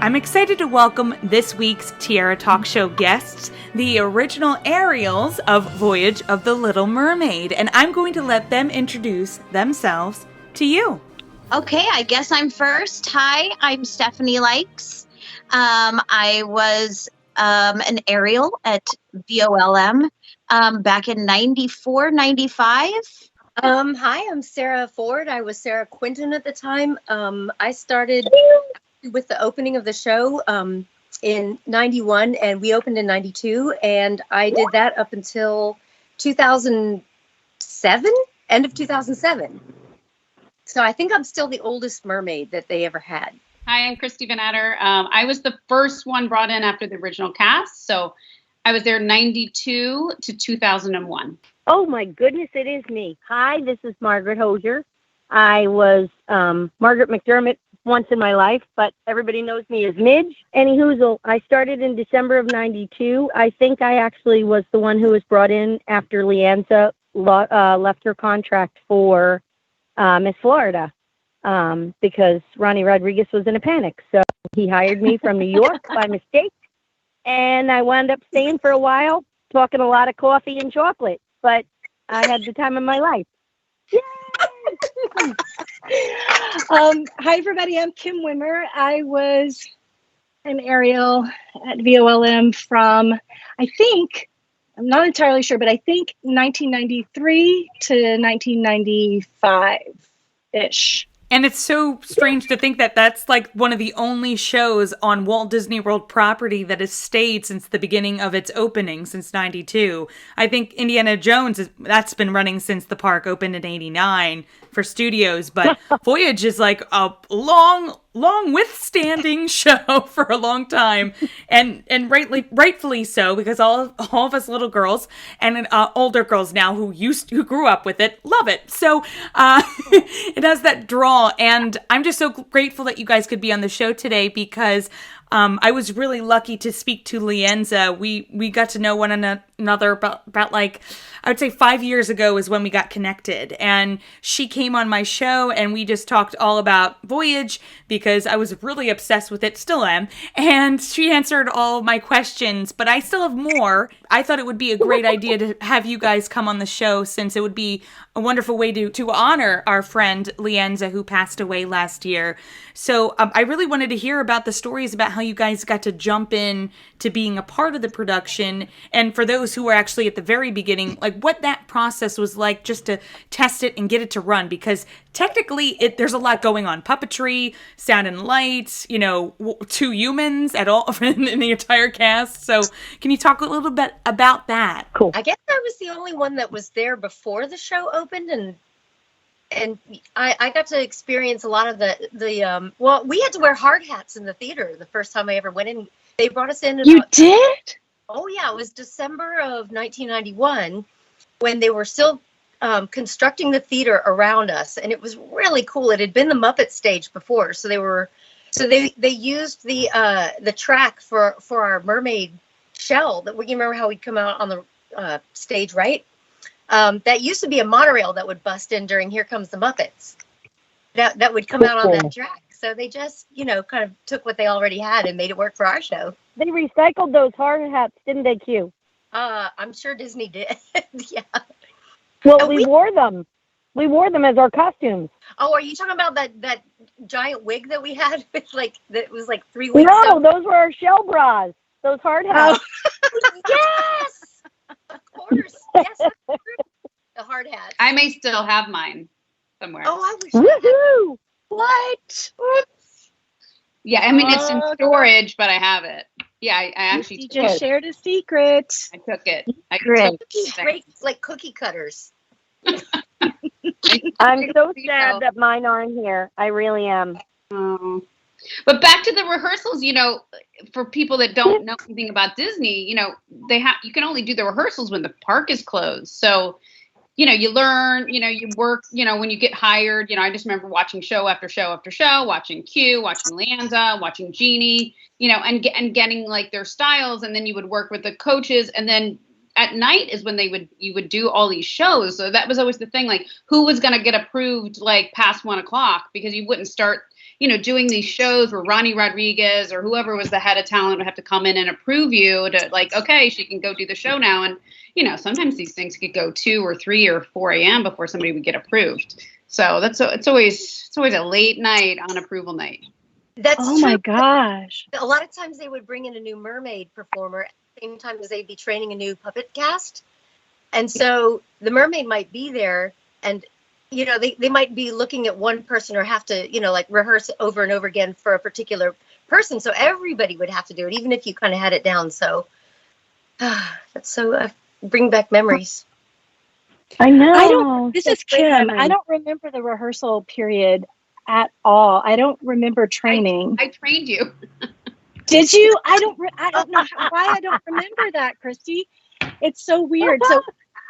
I'm excited to welcome this week's Tiara Talk Show guests, the original Ariels of Voyage of the Little Mermaid, and I'm going to let them introduce themselves to you. Okay, I guess I'm first. Hi, I'm Stephanie Likes. I was an Ariel at VOLM back in 94, 95. Hi, I'm Sarah Ford. I was Sarah Quinton at the time. I started with the opening of the show in 91, and we opened in 92, and I did that up until 2007, end of 2007. So I think I'm still the oldest mermaid that they ever had. Hi, I'm Kristi Vannatter. I was the first one brought in after the original cast, so I was there 92 to 2001. Oh my goodness, it is me. Hi, this is Margaret Hosier. I was Margaret McDermott once in my life, but everybody knows me as Midge. Anyhoozle, I started in December of 92. I think I actually was the one who was brought in after Leanza left her contract for Miss Florida because Ronnie Rodriguez was in a panic. So he hired me from New York by mistake, and I wound up staying for a while, talking a lot of coffee and chocolate. But I had the time of my life. Yay! Hi, everybody. I'm Kim Wimmer. I was an Ariel at VOLM from, I think, I'm not entirely sure, but I think 1993 to 1995-ish. And it's so strange to think that that's like one of the only shows on Walt Disney World property that has stayed since the beginning of its opening, since 92. I think Indiana Jones, that's been running since the park opened in 89 for studios. But Voyage is like a long withstanding show for a long time, and rightfully so, because all of us little girls and older girls now who grew up with it love it. So it has that draw, and I'm just so grateful that you guys could be on the show today because I was really lucky to speak to Leanza. We got to know one another about like, I would say 5 years ago is when we got connected, and she came on my show and we just talked all about Voyage because I was really obsessed with it, still am, and she answered all of my questions, but I still have more. I thought it would be a great idea to have you guys come on the show since it would be a wonderful way to honor our friend Leanza who passed away last year. So I really wanted to hear about the stories about how you guys got to jump in to being a part of the production, and for those who were actually at the very beginning, like what that process was like just to test it and get it to run, because technically there's a lot going on. Puppetry, sound and lights, 2 humans at all in the entire cast. So can you talk a little bit about that? Cool. I guess I was the only one that was there before the show opened, and I got to experience a lot of the well, we had to wear hard hats in the theater the first time I ever went in. They brought us in. You did? Oh, yeah. It was December of 1991 when they were still constructing the theater around us. And it was really cool. It had been the Muppet stage before. So they used the track for our mermaid shell. That you remember how we'd come out on the stage, right? That used to be a monorail that would bust in during Here Comes the Muppets. That would come out on that track. So they just, kind of took what they already had and made it work for our show. They recycled those hard hats, didn't they, Q? I'm sure Disney did. Yeah. Well, we wore them. We wore them as our costumes. Oh, are you talking about that giant wig that we had with that was like 3 weeks? No, those were our shell bras. Those hard hats. Oh. Yes. Of course. Yes. The hard hat. I may still have mine somewhere. Oh, I wish. Woohoo! What? Yeah, I mean, it's in storage, but I have it. Yeah, I actually You just shared a secret. I took it. Great, like cookie cutters. I'm so sad that mine aren't here. I really am. But back to the rehearsals, for people that don't know anything about Disney, you can only do the rehearsals when the park is closed. So, you learn, you work, when you get hired, I just remember watching show after show after show, watching Q, watching Leanza, watching Jeannie, and getting like their styles. And then you would work with the coaches. And then at night is when you would do all these shows. So that was always the thing, like who was going to get approved like past 1 o'clock, because you wouldn't start, doing these shows where Ronnie Rodriguez or whoever was the head of talent would have to come in and approve you to like, okay, she can go do the show now. And, sometimes these things could go 2 or 3 or 4 a.m. before somebody would get approved. So it's always a late night on approval night. That's Oh true. my gosh. A lot of times they would bring in a new mermaid performer at the same time as they'd be training a new puppet cast. And so the mermaid might be there and, they might be looking at one person or have to, like rehearse over and over again for a particular person. So everybody would have to do it, even if you kind of had it down. So that's so bring back memories. I know. This is Kim. I don't remember the rehearsal period at all. I don't remember training. I trained you. Did you? I don't know why I don't remember that, Kristi. It's so weird. So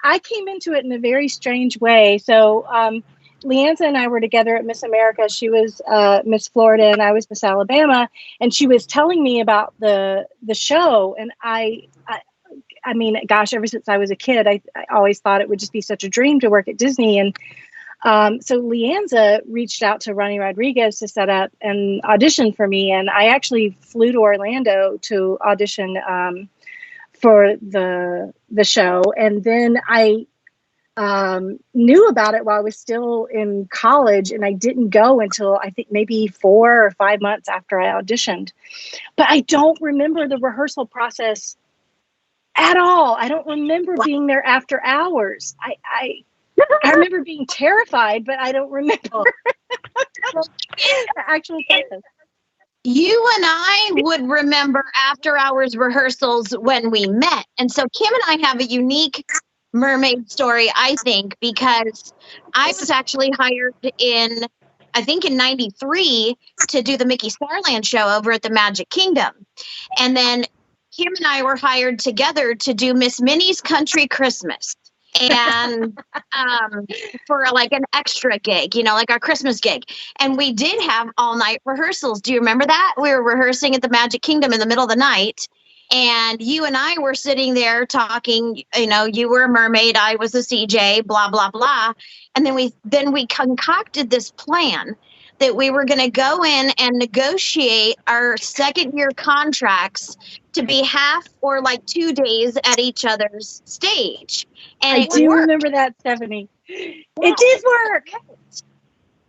I came into it in a very strange way. So Leanza and I were together at Miss America. She was Miss Florida and I was Miss Alabama. And she was telling me about the show. And I mean, gosh, ever since I was a kid, I always thought it would just be such a dream to work at Disney. And so Leanza reached out to Ronnie Rodriguez to set up an audition for me. And I actually flew to Orlando to audition for the show. And then I knew about it while I was still in college. And I didn't go until I think maybe 4 or 5 months after I auditioned. But I don't remember the rehearsal process at all. I don't remember being there after hours. I remember being terrified, but I don't remember the actual process. You and I would remember after hours rehearsals when we met. And so Kim and I have a unique mermaid story, I think, because I was actually hired I think in 93 to do the Mickey Starland show over at the Magic Kingdom. And then Kim and I were hired together to do Miss Minnie's Country Christmas. And for like an extra gig, like our Christmas gig. And we did have all night rehearsals. Do you remember that? We were rehearsing at the Magic Kingdom in the middle of the night. And you and I were sitting there talking, you were a mermaid, I was a CJ, blah, blah, blah. And then we concocted this plan that we were going to go in and negotiate our second-year contracts to be half or like 2 days at each other's stage. And I do remember that, Stephanie. It did work.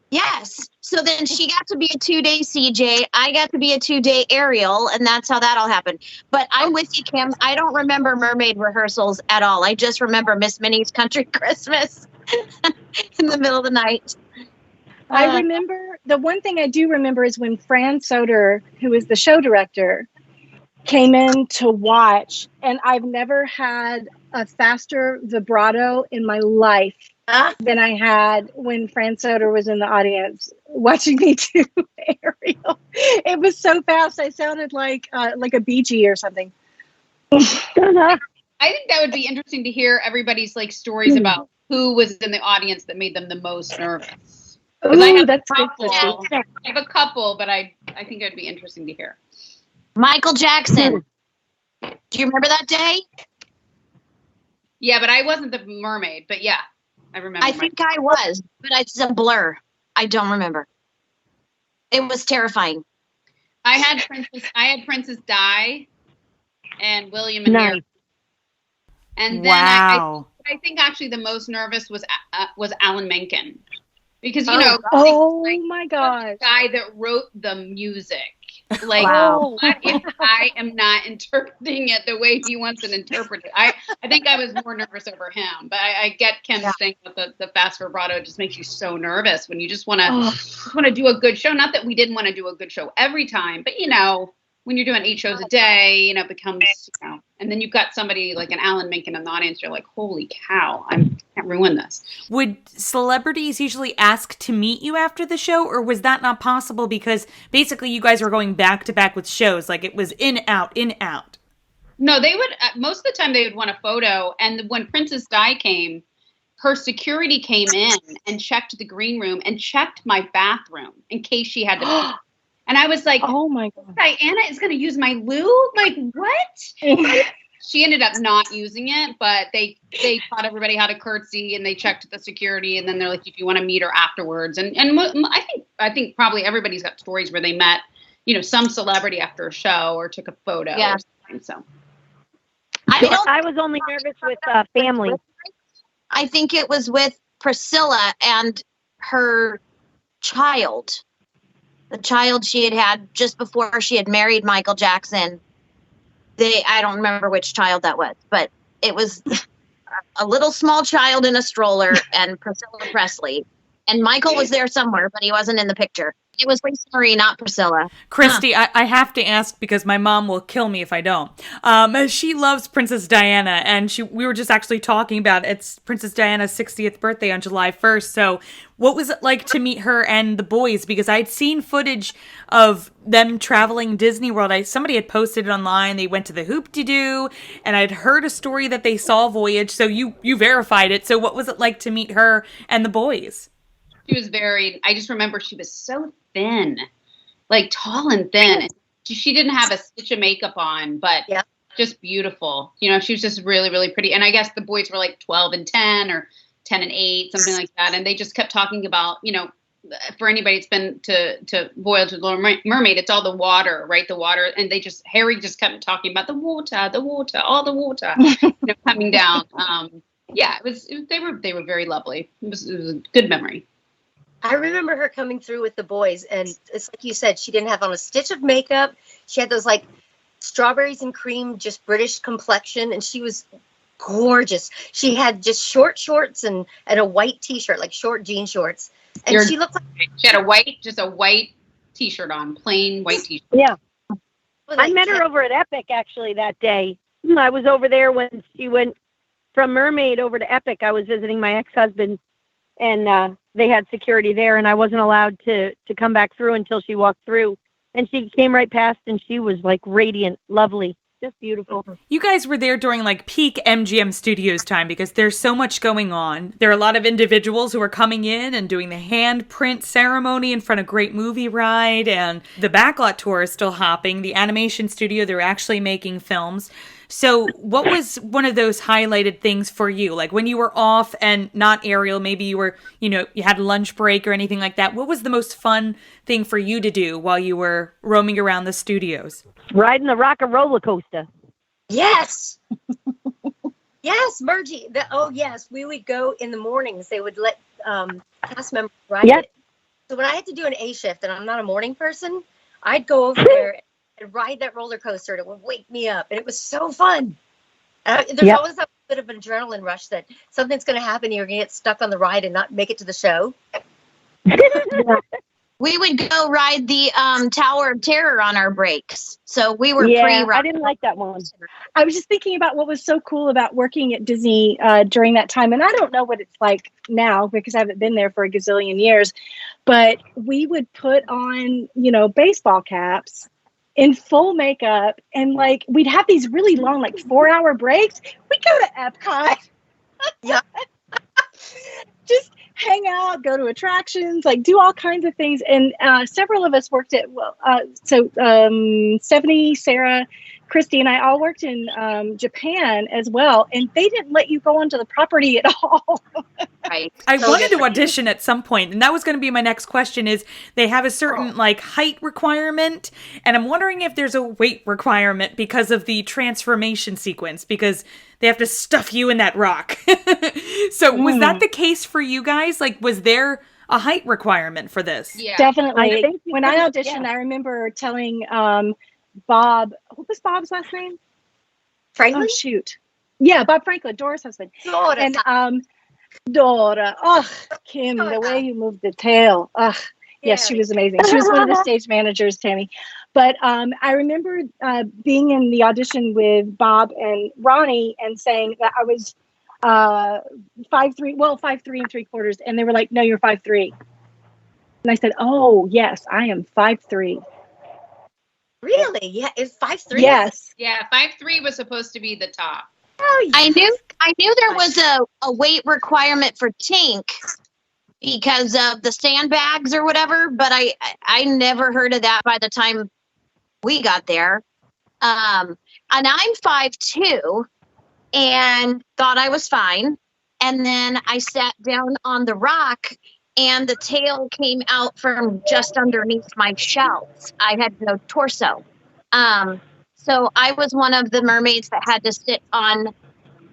Yes. So then she got to be a 2-day CJ. I got to be a 2-day Ariel. And that's how that all happened. But I'm with you, Kim. I don't remember mermaid rehearsals at all. I just remember Miss Minnie's Country Christmas in the middle of the night. I remember, the one thing I do remember is when Fran Soder, who is the show director, came in to watch, and I've never had a faster vibrato in my life than I had when Fran Soder was in the audience watching me do Ariel. It was so fast, I sounded like a Bee Gee or something. I think that would be interesting to hear everybody's like stories about who was in the audience that made them the most nervous. Ooh, I have that's I have a couple, but I think it'd be interesting to hear. Michael Jackson. Do you remember that day? Yeah, but I wasn't the mermaid. But yeah, I remember. I think I was, but it's a blur. I don't remember. It was terrifying. I had Princess Di and William and Harry. And then Wow. I think actually the most nervous was Alan Menken. Because, my gosh. the guy that wrote the music. Like, Wow. what if I am not interpreting it the way he wants it interpreted? I think I was more nervous over him. But I get Kim's thing that the fast vibrato just makes you so nervous when you just want to do a good show. Not that we didn't want to do a good show every time, but, when you're doing 8 shows a day, it becomes, and then you've got somebody like an Alan Menken in the audience, you're like, holy cow, I can't ruin this. Would celebrities usually ask to meet you after the show, or was that not possible because basically you guys were going back to back with shows, like it was in, out, in, out? No, they would, most of the time they would want a photo, and when Princess Di came, her security came in and checked the green room and checked my bathroom in case she had to pee. And I was like, oh my God. Diana is going to use my loo? Like, what? she ended up not using it, but they taught everybody how to curtsy, and they checked the security, and then they're like, if you want to meet her afterwards. And I think probably everybody's got stories where they met, some celebrity after a show or took a photo. Yeah. Or something, so. I was only nervous with family. I think it was with Priscilla and her child, the child she had just before she had married Michael Jackson. I don't remember which child that was, but it was a little small child in a stroller and Priscilla Presley. And Michael was there somewhere, but he wasn't in the picture. It was Lisa Marie, not Priscilla. Kristi, I have to ask because my mom will kill me if I don't. She loves Princess Diana, and we were just actually talking about it's Princess Diana's 60th birthday on July 1st. So what was it like to meet her and the boys? Because I'd seen footage of them traveling Disney World. Somebody had posted it online. They went to the Hoop-de-Doo, and I'd heard a story that they saw Voyage. So you verified it. So what was it like to meet her and the boys? She was I just remember she was so thin, like tall and thin. And she didn't have a stitch of makeup on, but just beautiful. She was just really, really pretty. And I guess the boys were like 12 and 10 or 10 and 8, something like that. And they just kept talking about, for anybody that's been to Voyage with Little Mermaid, it's all the water, right? The water. And Harry just kept talking about the water, all the water coming down. They were very lovely. It was a good memory. I remember her coming through with the boys, and it's like you said, she didn't have on a stitch of makeup. She had those like strawberries and cream, just British complexion, and she was gorgeous. She had just short shorts and a white t-shirt, like short jean shorts. And she looked like she had a white t-shirt on, plain white t-shirt. Yeah. I met her over at Epic actually that day. I was over there when she went from Mermaid over to Epic. I was visiting my ex-husband, and they had security there, and I wasn't allowed to come back through until she walked through. And she came right past, and she was like radiant, lovely, just beautiful. You guys were there during like peak MGM Studios time because there's so much going on. There are a lot of individuals who are coming in and doing the handprint ceremony in front of Great Movie Ride, and the backlot tour is still hopping. The animation studio, they're actually making films. So what was one of those highlighted things for you? Like when you were off and not Ariel, maybe you were, you had lunch break or anything like that. What was the most fun thing for you to do while you were roaming around the studios? Riding the rocker roller coaster. Yes. Yes, Margie. Yes. We would go in the mornings. They would let cast members ride it. So when I had to do an A shift and I'm not a morning person, I'd go over there and ride that roller coaster, and it would wake me up, and it was so fun. There's always a bit of an adrenaline rush that something's going to happen. You're going to get stuck on the ride and not make it to the show. We would go ride the Tower of Terror on our breaks. So we were pre-ride. I didn't like that one. I was just thinking about what was so cool about working at Disney during that time. And I don't know what it's like now because I haven't been there for a gazillion years. But we would put on, baseball caps in full makeup, and like we'd have these really long, like 4-hour breaks. We'd go to Epcot. Yeah. Just hang out, go to attractions, like do all kinds of things. And several of us worked at, Stephanie, Sarah, Kristi, and I all worked in Japan as well. And they didn't let you go onto the property at all. Right. I wanted to audition at some point, and that was going to be my next question is they have a certain height requirement, and I'm wondering if there's a weight requirement because of the transformation sequence, because they have to stuff you in that rock. So was that the case for you guys? Like, was there a height requirement for this? Yeah, definitely. When I auditioned, I remember telling Bob, what was Bob's last name? Franklin? Oh, shoot. Yeah, Bob Franklin, Dora's husband. Dora. And Dora. Oh, Kim, the way you moved the tail. Oh, yes, she was amazing. She was one of the stage managers, Tammy. But I remember being in the audition with Bob and Ronnie and saying that I was 5'3", 5'3" 3/4. And they were like, no, you're 5'3". And I said, oh, yes, I am 5'3". Really? Yeah, it's 5'3". Yes. Yeah, 5'3" was supposed to be the top. Oh, yes. I knew there was a weight requirement for Tink because of the sandbags or whatever, but I never heard of that by the time we got there. And I'm 5'2", and thought I was fine. And then I sat down on the rock, and the tail came out from just underneath my shells. I had no torso. So I was one of the mermaids that had to sit on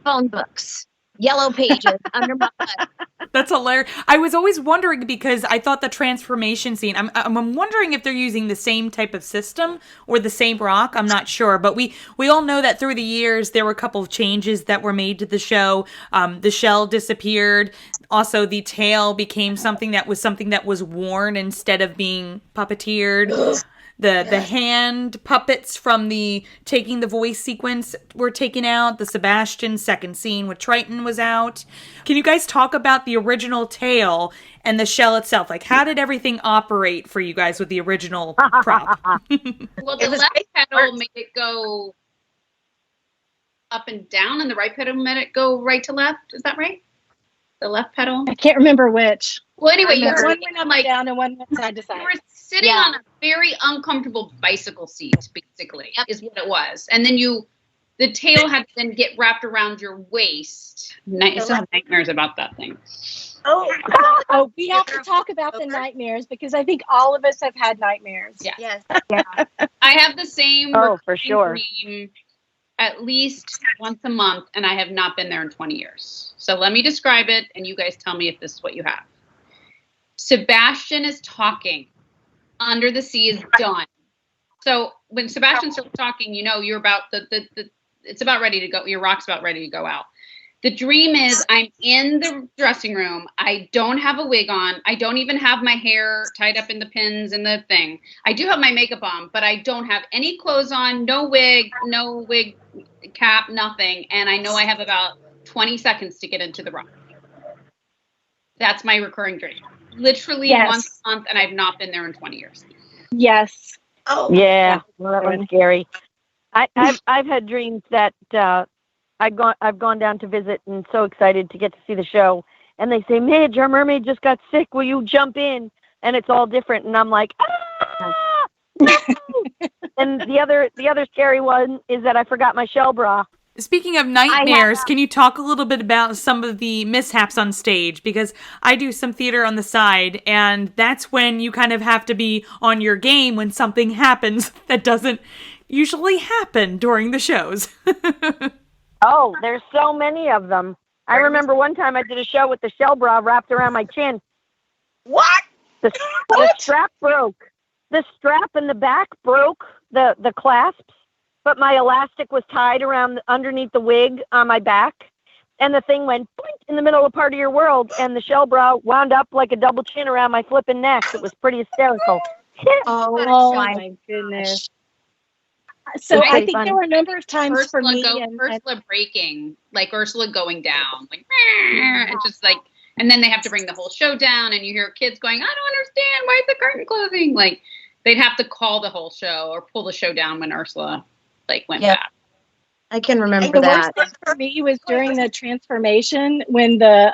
phone books, yellow pages under my butt. That's hilarious. I was always wondering because I thought the transformation scene, I'm wondering if they're using the same type of system or the same rock. I'm not sure. But we all know that through the years, there were a couple of changes that were made to the show. The shell disappeared. Also, the tail became something that was worn instead of being puppeteered. The hand puppets from the taking the voice sequence were taken out. The Sebastian second scene with Triton was out. Can you guys talk about the original tail and the shell itself? Like, how did everything operate for you guys with the original prop? Well, the left pedal made it go up and down, and the right pedal made it go right to left. Is that right? The left pedal? I can't remember which. Well, anyway, one went up and down and one went side to side. You were sitting on a very uncomfortable bicycle seat, basically, is what it was. And then the tail had to then get wrapped around your waist. I still have nightmares about that thing. Oh, we have to talk about the nightmares because I think all of us have had nightmares. Yeah. Yes. I have the same for sure. dream at least once a month, and I have not been there in 20 years. So let me describe it, and you guys tell me if this is what you have. Sebastian is talking. Under the Sea is done. So when Sebastian starts talking, you're about it's about ready to go. Your rock's about ready to go out. The dream is I'm in the dressing room. I don't have a wig on. I don't even have my hair tied up in the pins and the thing. I do have my makeup on, but I don't have any clothes on, no wig cap, nothing. And I know I have about 20 seconds to get into the rock. That's my recurring dream. Literally once a month, and I've not been there in 20 years. Yes. Oh. Yeah, well, that was scary. I've had dreams that I've gone down to visit and so excited to get to see the show, and they say, "Midge, our mermaid just got sick. Will you jump in?" And it's all different, and I'm like, "Ah!" No! And the other scary one is that I forgot my shell bra. Speaking of nightmares, can you talk a little bit about some of the mishaps on stage? Because I do some theater on the side, and that's when you kind of have to be on your game when something happens that doesn't usually happen during the shows. Oh, there's so many of them. I remember one time I did a show with the shell bra wrapped around my chin. What? The strap broke. The strap in the back broke, the clasps. But my elastic was tied around underneath the wig on my back, and the thing went boink in the middle of part of your world, and the shell bra wound up like a double chin around my flipping neck. It was pretty hysterical. Oh my goodness. So I think there were a number of times Ursula for me. Ursula breaking, like Ursula going down, like, and just like, and then they have to bring the whole show down, and you hear kids going, "I don't understand. Why is the curtain closing?" Like, they'd have to call the whole show or pull the show down when Ursula went back. I can remember the that. worst thing for me was during the transformation when the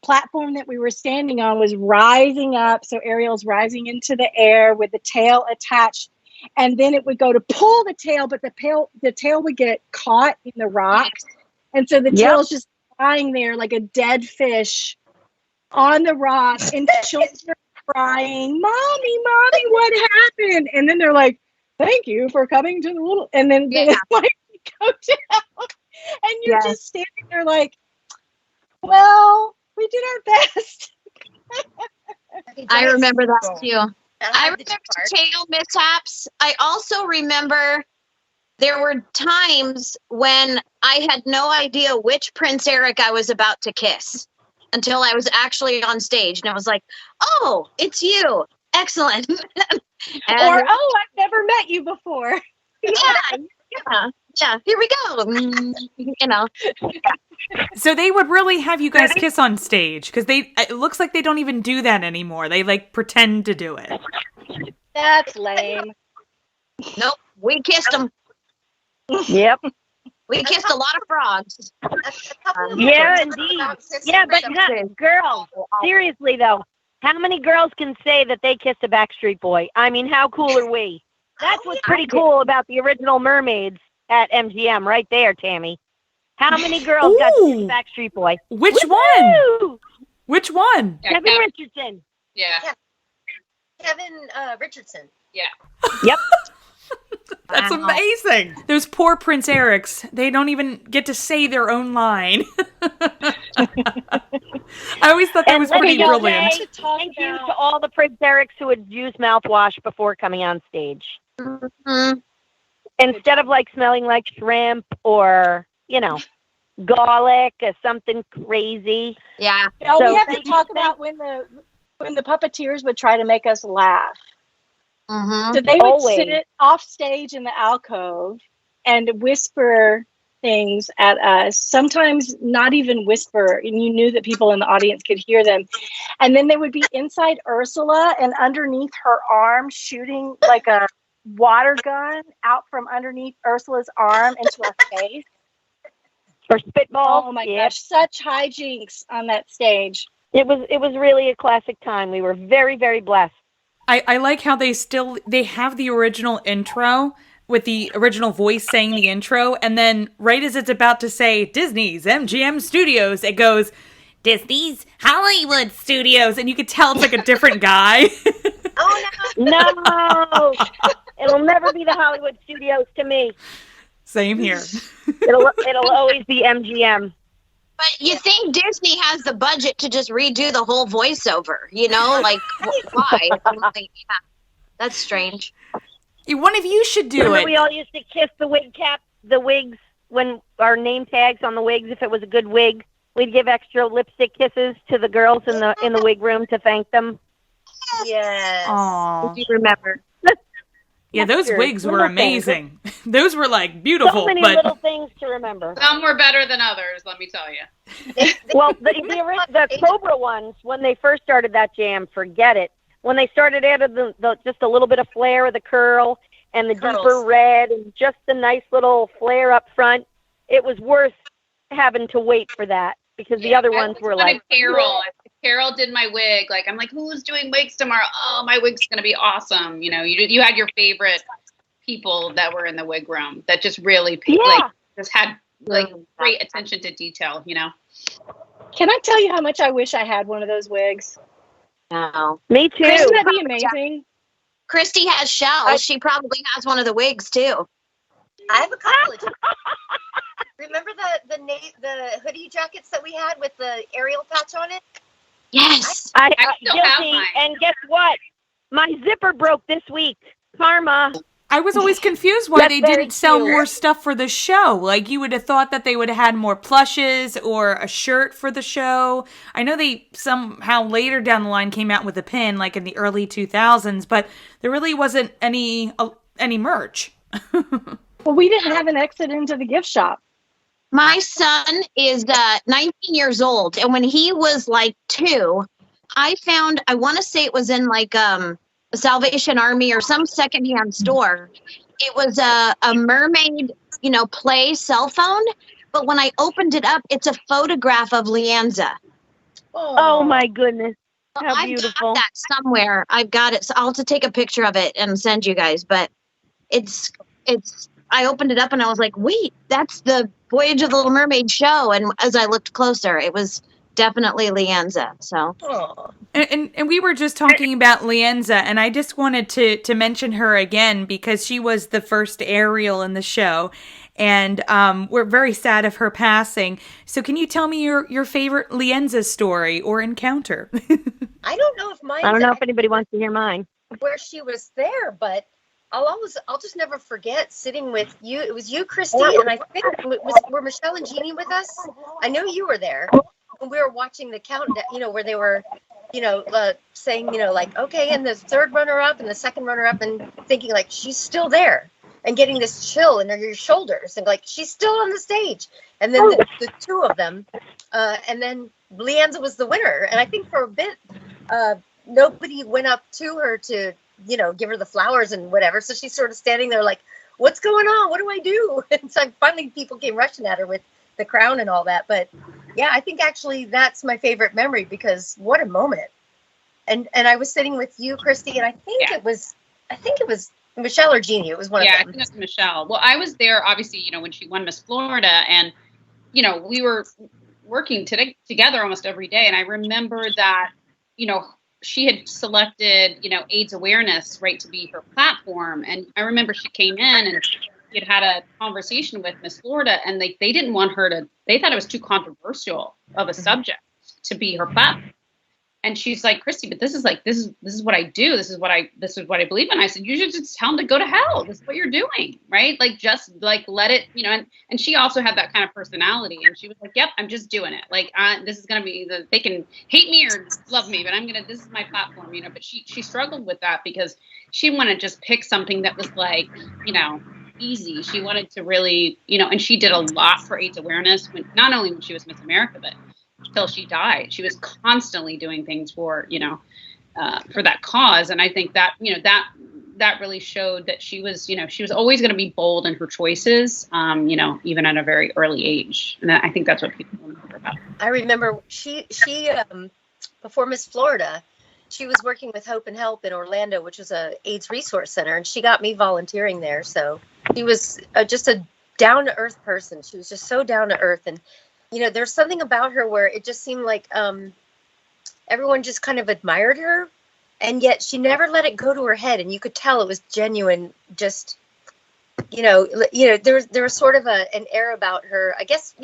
platform that we were standing on was rising up. So Ariel's rising into the air with the tail attached, and then it would go to pull the tail, but the tail would get caught in the rocks, and so the tail's just lying there like a dead fish on the rock, and children are crying, "Mommy, what happened?" And then they're like, "Thank you for coming to the little," and then they go down, and you're just standing there like, "Well, we did our best." I remember that too. I remember tail mishaps. I also remember there were times when I had no idea which Prince Eric I was about to kiss until I was actually on stage, and I was like, "Oh, it's you. Excellent." Or, "Oh, I've never met you before." Yeah. Here we go. So they would really have you guys kiss on stage because it looks like they don't even do that anymore. They pretend to do it. That's lame. Nope, we kissed them. Yep. We kissed a lot of frogs. Yeah, indeed. Yeah, but girls, seriously though, how many girls can say that they kissed a Backstreet Boy? I mean, how cool are we? That's what's pretty cool about the original Mermaids at MGM, right there, Tammy. How many girls got to see Backstreet Boy? Which one? Which one? Yeah, Kevin Richardson. Yeah. Kevin Richardson. Yeah. Yep. That's amazing. Those poor Prince Erics, they don't even get to say their own line. I always thought that was pretty brilliant. Thank you to all the Prince Erics who would use mouthwash before coming on stage. Mhm. Instead of like smelling like shrimp or, garlic or something crazy. Yeah. Now, So we have to thank you- talk about when the puppeteers would try to make us laugh. Mhm. So they would Always. sit off stage in the alcove and whisper things at us. Sometimes not even whisper, and you knew that people in the audience could hear them. And then they would be inside Ursula and underneath her arm, shooting like a water gun out from underneath Ursula's arm into our face. Or spitballs. Oh my Yep. gosh, such hijinks on that stage. It was really a classic time. We were very, very blessed. I like how they have the original intro with the original voice saying the intro, and then right as it's about to say Disney's MGM Studios, it goes Disney's Hollywood Studios, and you could tell it's like a different guy. Oh no! No, it'll never be the Hollywood Studios to me. Same here. It'll always be MGM. But you think Disney has the budget to just redo the whole voiceover, Like, why? I'm like, yeah, that's strange. One of you should do Remember it. we all used to kiss the wigs when our name tags on the wigs. If it was a good wig, we'd give extra lipstick kisses to the girls in the wig room to thank them. Yes. Aw. If you remember. Yeah, those Sure. wigs were Little things. amazing. Those were like beautiful, So many but little things to remember. Some were better than others, let me tell you. Well, the Cobra ones, when they first started that jam, forget it. When they started adding the just a little bit of flair of the curl and the Curls. deeper red and just the nice little flare up front, it was worth having to wait for that because the other ones were like, Carol. Carol did my wig. Like, I'm like, who's doing wigs tomorrow? Oh, my wig's gonna be awesome. You had your favorite people that were in the wig room that just really just had like great attention to detail. Can I tell you how much I wish I had one of those wigs? No. me too. Wouldn't that be amazing? Kristi has shells. She probably has one of the wigs, too. I have a couple of. Remember the hoodie jackets that we had with the Ariel patch on it? Yes. I still have Guilty. mine. And guess what? My zipper broke this week. Karma. I was always confused why That's they very didn't sell cute. more stuff for the show. Like, you would have thought that they would have had more plushes or a shirt for the show. I know they somehow later down the line came out with a pin, like in the early 2000s, but there really wasn't any merch. Well, we didn't have an exit into the gift shop. My son is 19 years old, and when he was like 2, I want to say it was in like a Salvation Army or some secondhand store. It was a mermaid, play cell phone, but when I opened it up, it's a photograph of Leanza. Oh my goodness. So How I've beautiful. got that somewhere. I've got it. So I'll have to take a picture of it and send you guys. But it's. I opened it up and I was like, wait, that's the Voyage of the Little Mermaid show. And as I looked closer, it was definitely Leanza. So. Oh. And we were just talking about Leanza, and I just wanted to mention her again because she was the first Ariel in the show, and we're very sad of her passing. So can you tell me your favorite Leanza story or encounter? I don't know if mine. I don't know if anybody wants to hear mine. Where she was there, but I'll just never forget sitting with you. It was you, Kristi, and I think were Michelle and Jeannie with us? I know you were there. And we were watching the countdown, where they were, saying, like, okay, and the third runner-up and the second runner-up, and thinking, like, she's still there, and getting this chill in your shoulders, and, like, she's still on the stage. And then the two of them, and then Leanza was the winner. And I think for a bit, nobody went up to her to, give her the flowers and whatever. So she's sort of standing there like, what's going on? What do I do? And so finally people came rushing at her with the crown and all that. But yeah, I think actually that's my favorite memory because what a moment. And I was sitting with you, Kristi, and I think it was Michelle or Jeannie. It was one Yeah, of I them. think it was Michelle. Well, I was there, obviously, when she won Miss Florida, and, we were working together almost every day. And I remember that, she had selected, AIDS awareness, right, to be her platform. And I remember she came in and she had a conversation with Miss Florida, and they didn't want her to, they thought it was too controversial of a subject to be her platform. And she's like, Kristi, but this is what I do. This is what I believe in. I said, you should just tell them to go to hell. This is what you're doing. Right. Like, just like, let it, and she also had that kind of personality, and she was like, yep, I'm just doing it. Like, this is going to be they can hate me or love me, but this is my platform, but she struggled with that because she wanted to just pick something that was like, easy. She wanted to really, and she did a lot for AIDS awareness not only when she was Miss America, but till she died. She was constantly doing things for that cause. And I think that, that really showed that she was always going to be bold in her choices, even at a very early age. And I think that's what people remember about her. I remember she before Miss Florida, she was working with Hope and Help in Orlando, which is a AIDS resource center. And she got me volunteering there. So she was just a down to earth person. She was just so down to earth. And there's something about her where it just seemed like everyone just kind of admired her, and yet she never let it go to her head, and you could tell it was genuine. Just there was sort of an air about her. I guess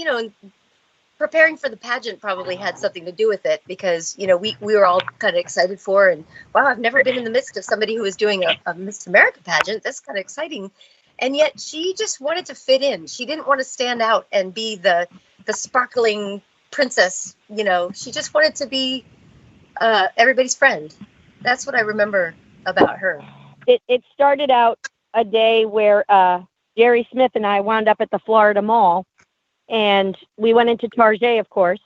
preparing for the pageant probably had something to do with it, because we were all kind of excited for, and wow, I've never been in the midst of somebody who was doing a Miss America pageant. That's kind of exciting. And yet she just wanted to fit in. She didn't want to stand out and be the sparkling princess. She just wanted to be everybody's friend. That's what I remember about her. It started out a day where Jerry Smith and I wound up at the Florida Mall, and we went into Target, of course,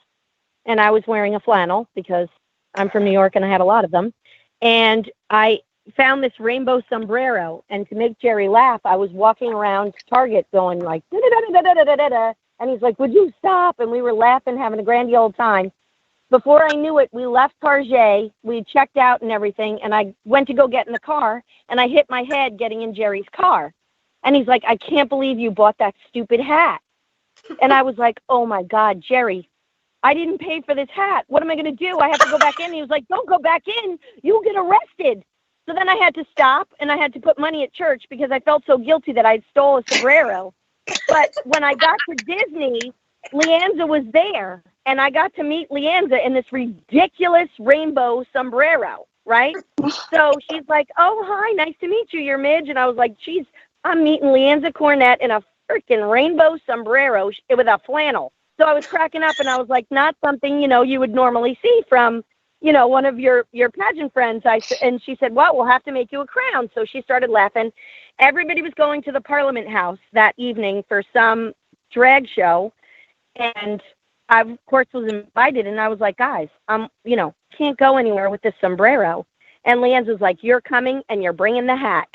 and I was wearing a flannel because I'm from New York and I had a lot of them. And I found this rainbow sombrero, and to make Jerry laugh, I was walking around Target going like da da da da da da da da, and he's like, would you stop? And we were laughing, having a grand old time. Before I knew it, we left Target, we checked out and everything, and I went to go get in the car, and I hit my head getting in Jerry's car. And he's like, I can't believe you bought that stupid hat. And I was like, oh my God, Jerry, I didn't pay for this hat. What am I going to do? I have to go back in. He was like, don't go back in. You'll get arrested. So then I had to stop, and I had to put money at church because I felt so guilty that I'd stole a sombrero. But when I got to Disney, Leanza was there, and I got to meet Leanza in this ridiculous rainbow sombrero, right? So she's like, oh, hi, nice to meet you. You're Midge. And I was like, geez, I'm meeting Leanza Cornett in a freaking rainbow sombrero with a flannel. So I was cracking up, and I was like, not something, you would normally see from one of your pageant friends. And she said, well, we'll have to make you a crown. So she started laughing. Everybody was going to the Parliament House that evening for some drag show. And I, of course, was invited. And I was like, guys, can't go anywhere with this sombrero. And Leanza was like, you're coming and you're bringing the hat.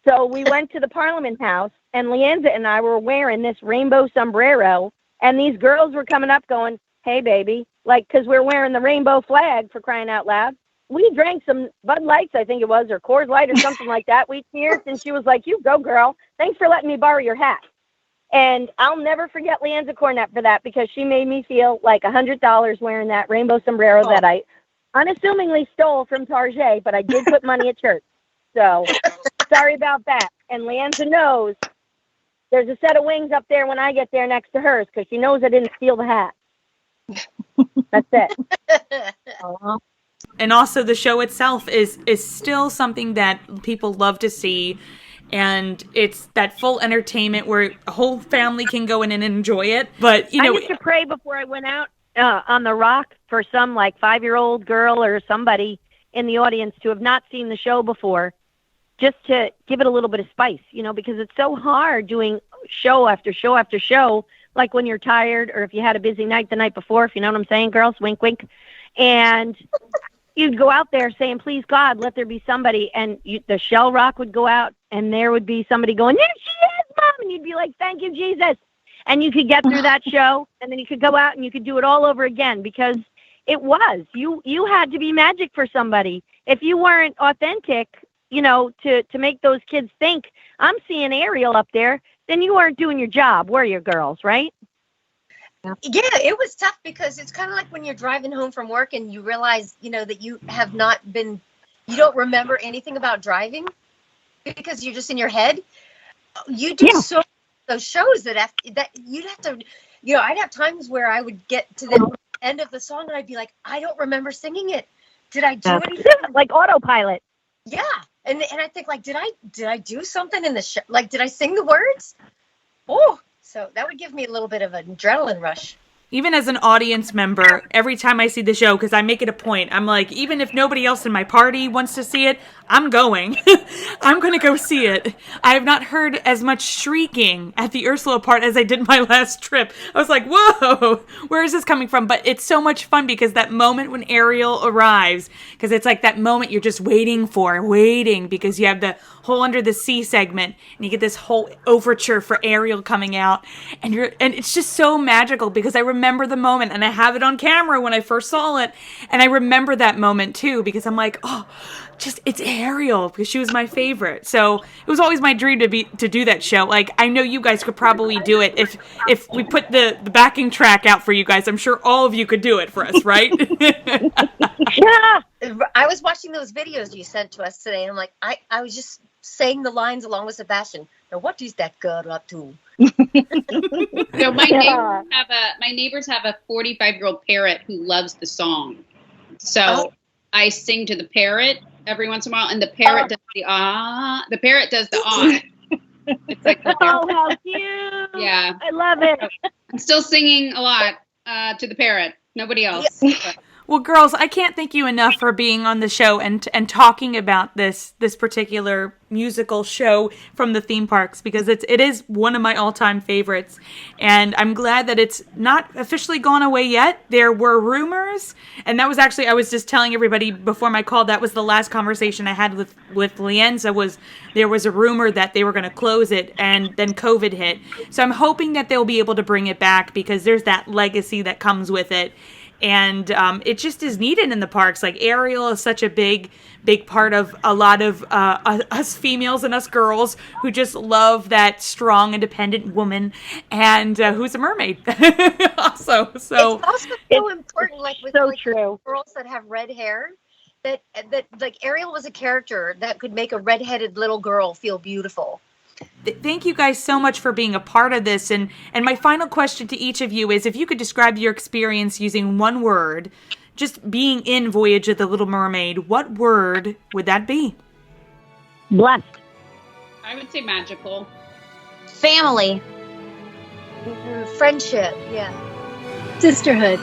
So we went to the Parliament House, and Leanza and I were wearing this rainbow sombrero. And these girls were coming up going, hey, baby, like, because we're wearing the rainbow flag, for crying out loud. We drank some Bud Lights, I think it was, or Coors Light or something like that. We cheered, and she was like, you go, girl. Thanks for letting me borrow your hat. And I'll never forget Leanza Cornett for that, because she made me feel like $100 wearing that rainbow sombrero that I unassumingly stole from Target, but I did put money at church. So sorry about that. And Leanza knows there's a set of wings up there when I get there next to hers, because she knows I didn't steal the hat. That's it. And also the show itself is still something that people love to see. And it's that full entertainment where a whole family can go in and enjoy it. But, I used to pray before I went out on the rock for some 5-year-old girl or somebody in the audience to have not seen the show before, just to give it a little bit of spice, because it's so hard doing show after show after show, like when you're tired or if you had a busy night the night before, if you know what I'm saying, girls, wink, wink. And you'd go out there saying, please, God, let there be somebody. And the shell rock would go out, and there would be somebody going, there she is, Mom. And you'd be like, thank you, Jesus. And you could get through that show, and then you could go out and you could do it all over again, because it was. You had to be magic for somebody. If you weren't authentic, to make those kids think I'm seeing Ariel up there, then you aren't doing your job, were you, girls, right? Yeah, it was tough because it's kind of like when you're driving home from work and you realize, that you don't remember anything about driving because you're just in your head. You do so those shows that you'd have to, I'd have times where I would get to the end of the song and I'd be like, I don't remember singing it. Did I do anything? Like autopilot. Yeah. And I think like, did I do something in the show? Like, did I sing the words? Oh, so that would give me a little bit of an adrenaline rush. Even as an audience member, every time I see the show, because I make it a point, I'm like, even if nobody else in my party wants to see it, I'm going. I'm going to go see it. I have not heard as much shrieking at the Ursula part as I did my last trip. I was like, whoa, where is this coming from? But it's so much fun because that moment when Ariel arrives, because it's like that moment you're just waiting because you have the whole Under the Sea segment and you get this whole overture for Ariel coming out and it's just so magical because I remember the moment and I have it on camera when I first saw it and I remember that moment too because I'm like, oh, it's Ariel because she was my favorite. So it was always my dream to do that show. Like I know you guys could probably do it if we put the backing track out for you guys. I'm sure all of you could do it for us, right? Yeah. I was watching those videos you sent to us today and I'm like, I was just saying the lines along with Sebastian. Now what is that girl up to? So my neighbors have a 45-year-old parrot who loves the song. So I sing to the parrot every once in a while, and the parrot does the ah. The parrot does the ah. It's like how cute! Yeah, I love it. I'm still singing a lot to the parrot. Nobody else. Yeah. Well, girls, I can't thank you enough for being on the show and talking about this particular musical show from the theme parks because it is one of my all-time favorites. And I'm glad that it's not officially gone away yet. There were rumors, and that was actually, I was just telling everybody before my call, that was the last conversation I had with Leanza, there was a rumor that they were going to close it, and then COVID hit. So I'm hoping that they'll be able to bring it back because there's that legacy that comes with it. And it just is needed in the parks. Like Ariel is such a big part of a lot of us females and us girls who just love that strong, independent woman, and who's a mermaid. Also, so it's also so important. Like with true. Girls that have red hair, that like Ariel was a character that could make a redheaded little girl feel beautiful. Thank you guys so much for being a part of this. And my final question to each of you is if you could describe your experience using one word, just being in Voyage of the Little Mermaid, what word would that be? Blessed. I would say magical. Family. Friendship. Yeah. Sisterhood.